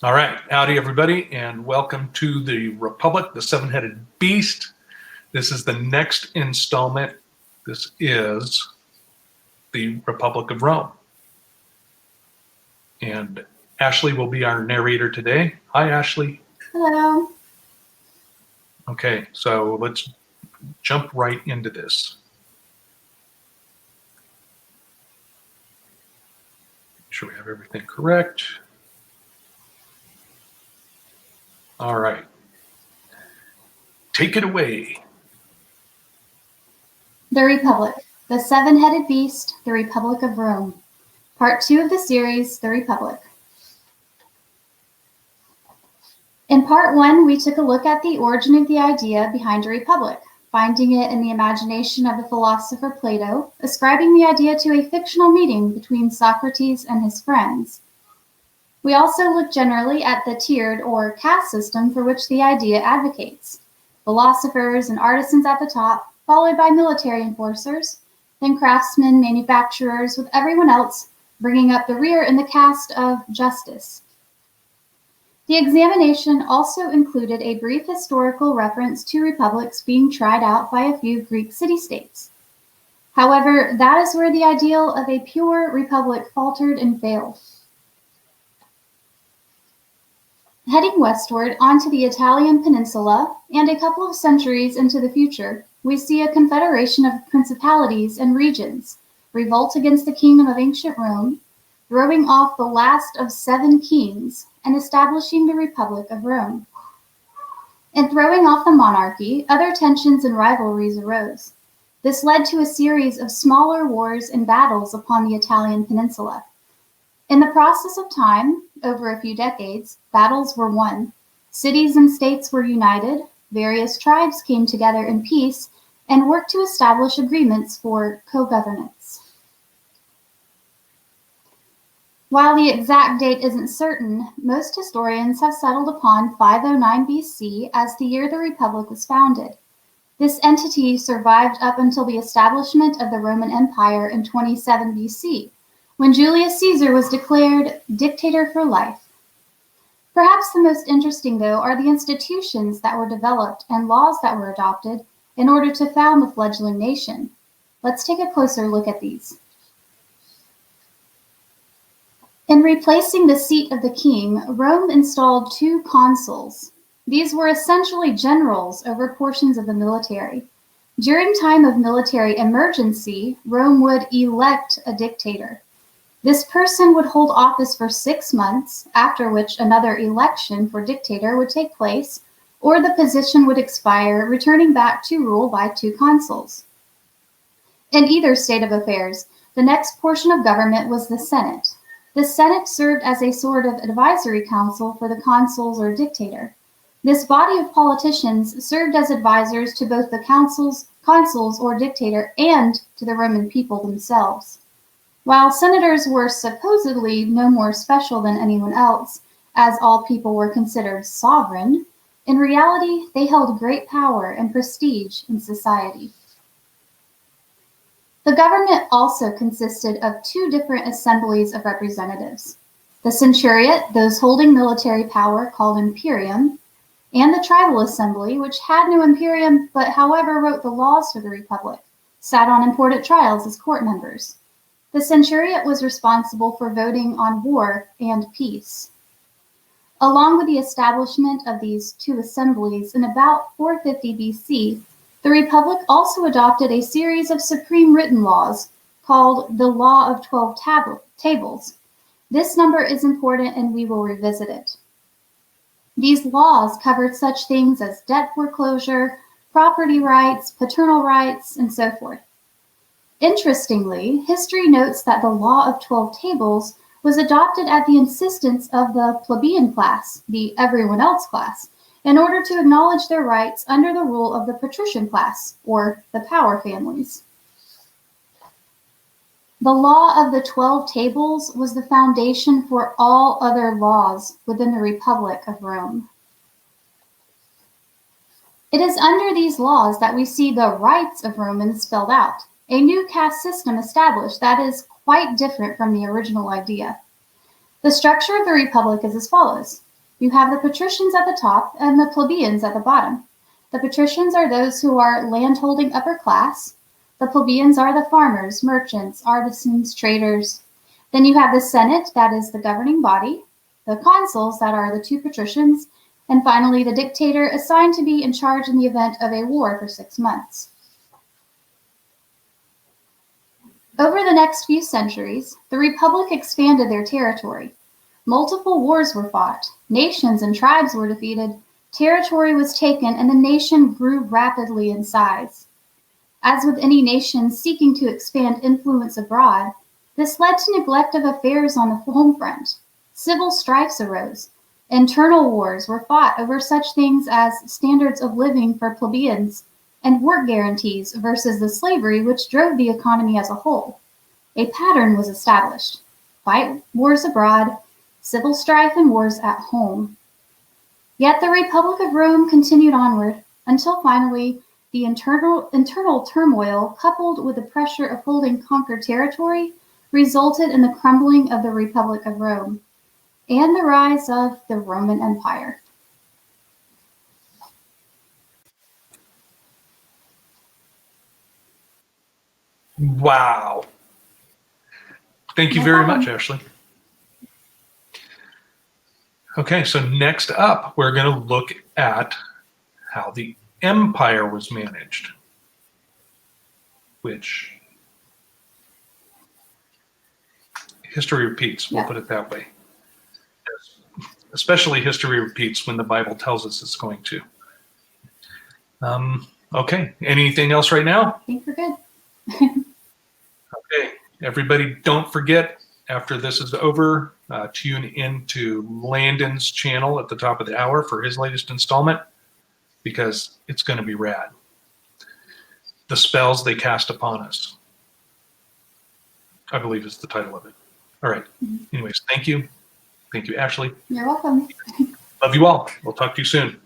All right, howdy everybody, and welcome to the Republic, the Seven-Headed Beast. This is the next installment. This is the Republic of Rome. And Ashley will be our narrator today. Hi, Ashley. Hello. Okay, so let's jump right into this. Make sure we have everything correct. All right. Take it away. The Republic, the Seven-Headed Beast, the Republic of Rome. Part 2 of the series, The Republic. In Part 1, we took a look at the origin of the idea behind a republic, finding it in the imagination of the philosopher Plato, ascribing the idea to a fictional meeting between Socrates and his friends. We also looked generally at the tiered or caste system for which the idea advocates. Philosophers and artisans at the top, followed by military enforcers, then craftsmen, manufacturers, with everyone else bringing up the rear in the caste of justice. The examination also included a brief historical reference to republics being tried out by a few Greek city-states. However, that is where the ideal of a pure republic faltered and failed. Heading westward onto the Italian peninsula, and a couple of centuries into the future, we see a confederation of principalities and regions revolt against the kingdom of ancient Rome, throwing off the last of 7 kings and establishing the Republic of Rome. In throwing off the monarchy, other tensions and rivalries arose. This led to a series of smaller wars and battles upon the Italian peninsula. In the process of time, over a few decades, battles were won, cities and states were united, various tribes came together in peace, and worked to establish agreements for co-governance. While the exact date isn't certain, most historians have settled upon 509 BC as the year the Republic was founded. This entity survived up until the establishment of the Roman Empire in 27 BC, when Julius Caesar was declared dictator for life. Perhaps the most interesting, though, are the institutions that were developed and laws that were adopted in order to found the fledgling nation. Let's take a closer look at these. In replacing the seat of the king, Rome installed 2 consuls. These were essentially generals over portions of the military. During time of military emergency, Rome would elect a dictator. This person would hold office for 6 months, after which another election for dictator would take place, or the position would expire, returning back to rule by 2 consuls. In either state of affairs, the next portion of government was the Senate. The Senate served as a sort of advisory council for the consuls or dictator. This body of politicians served as advisors to both the consuls or dictator and to the Roman people themselves. While senators were supposedly no more special than anyone else, as all people were considered sovereign, in reality they held great power and prestige in society. The government also consisted of 2 different assemblies of representatives: the centuriate, those holding military power called imperium, and the tribal assembly, which had no imperium but however wrote the laws for the republic, sat on important trials as court members. The centuriate was responsible for voting on war and peace. Along with the establishment of these 2 assemblies in about 450 BC, the Republic also adopted a series of supreme written laws called the Law of 12 Tables. This number is important and we will revisit it. These laws covered such things as debt foreclosure, property rights, paternal rights, and so forth. Interestingly, history notes that the Law of 12 Tables was adopted at the insistence of the plebeian class, the everyone else class, in order to acknowledge their rights under the rule of the patrician class, or the power families. The Law of the 12 Tables was the foundation for all other laws within the Republic of Rome. It is under these laws that we see the rights of Romans spelled out, a new caste system established that is quite different from the original idea. The structure of the Republic is as follows. You have the patricians at the top and the plebeians at the bottom. The patricians are those who are landholding upper class. The plebeians are the farmers, merchants, artisans, traders. Then you have the Senate, that is the governing body, the consuls, that are the two patricians, and finally the dictator, assigned to be in charge in the event of a war for 6 months. Over the next few centuries, the Republic expanded their territory. Multiple wars were fought, nations and tribes were defeated, territory was taken, and the nation grew rapidly in size. As with any nation seeking to expand influence abroad, this led to neglect of affairs on the home front. Civil strifes arose. Internal wars were fought over such things as standards of living for plebeians and work guarantees versus the slavery which drove the economy as a whole. A pattern was established. Fight wars abroad, civil strife and wars at home. Yet the Republic of Rome continued onward until finally the internal turmoil, coupled with the pressure of holding conquered territory, resulted in the crumbling of the Republic of Rome and the rise of the Roman Empire. Wow. Thank you No very problem. much, Ashley. Okay, so next up, we're going to look at how the empire was managed, which history repeats, we'll Yeah. put it that way. Especially history repeats when the Bible tells us it's going to. Okay, anything else right now? I think we're good. Okay, everybody, don't forget, after this is over, tune into Landon's channel at the top of the hour for his latest installment, because it's going to be rad. The Spells They Cast Upon Us, I believe is the title of it. All right. Anyways, thank you. Thank you, Ashley. You're welcome. Love you all. We'll talk to you soon.